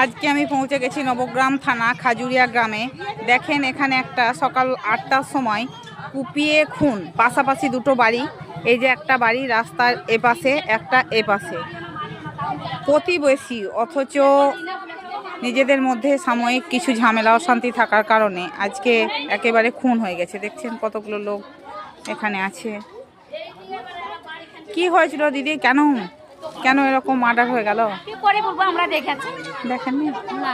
আজকে আমি পৌঁছে গেছি নবগ্রাম থানা খাজুরিয়া গ্রামে। দেখেন এখানে একটা সকাল 8টার সময় কুপিয়ে খুন, পাশাপাশি দুটো বাড়ি। এই যে একটা বাড়ি রাস্তার এপাশে, একটা এপাশে, প্রতিবেশী, অথচ নিজেদের মধ্যে সাময়িক কিছু ঝামেলা অশান্তি থাকার কারণে আজকে একেবারে খুন হয়ে গেছে। দেখছেন কতগুলো লোক এখানে আছে। কি হয়েছিল দিদি, কেন কেন এরকম মার্ডার হয়ে গেল? কি করে বলবো, আমরা দেখেছি। দেখেননি? না,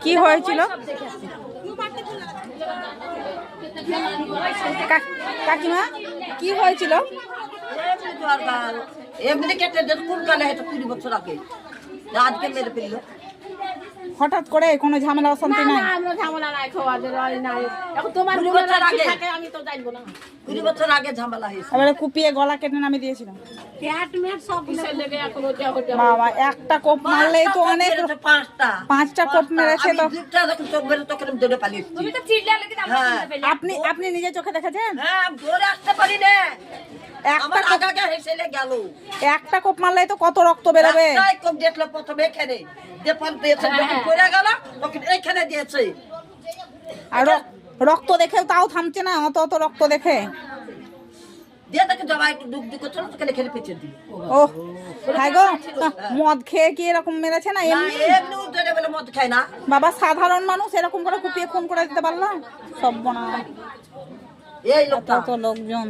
কি হয়েছিল কাকিমা, কি হয়েছিল? এমনি কেটে কোন কালে হয়তো 20 বছর আগে আজকে মেরে ফেললো। হঠাৎ করে কোনো ঝামেলা অশান্তি নাই? আমরা ঝামেলা নাই, খোয়াদের নাই। এখন তোমার 20 বছর আগে থাকে আমি তো জানবো না। 20 বছর আগে ঝামেলা হয়েছে। এবারে কুপিয়ে গলা কেটে নামিয়ে দিয়েছিল। পেট মেট সব কিছু লেগে এখন ওটা বাবা, একটা কোপ মারলেই তো অনেক। পাঁচটা কোপ মেরেছে তো। দুটা যখন চোখ বেরো তখন আমি দৌড়ে পালিয়েছি। তুমি তো চিল্লা লেগে আপনি নিজে চোখে দেখেছেন? হ্যাঁ, দৌড়ে আসতে পারি না, একটা আমার আগাগে হেসেলে গেল। একটা কোপ মারলেই তো কত রক্ত বেরোবে। একটাই কোপ দেখলো প্রথমে এখানে, দেপাল দিয়েছে, যখন পড়ে গেল তখন এইখানে দিয়েছে। আর রক্ত দেখেও তাও থামছে না, অত অত রক্ত দেখে। দিয়ে তাকে জবাই একটু দুঃখ দুঃখ ছিল, তোকে খেলে পেঁচে দিই। ও হাই গো, মদ খেয়ে কি এরকম মেরেছে না এমনি? এমনি উঠে বলে মদ খায় না বাবা, সাধারণ মানুষ এরকম করে কুপিয়ে খুন করে দিতে পারলো? সব বনা এই লোকটা লোকজন।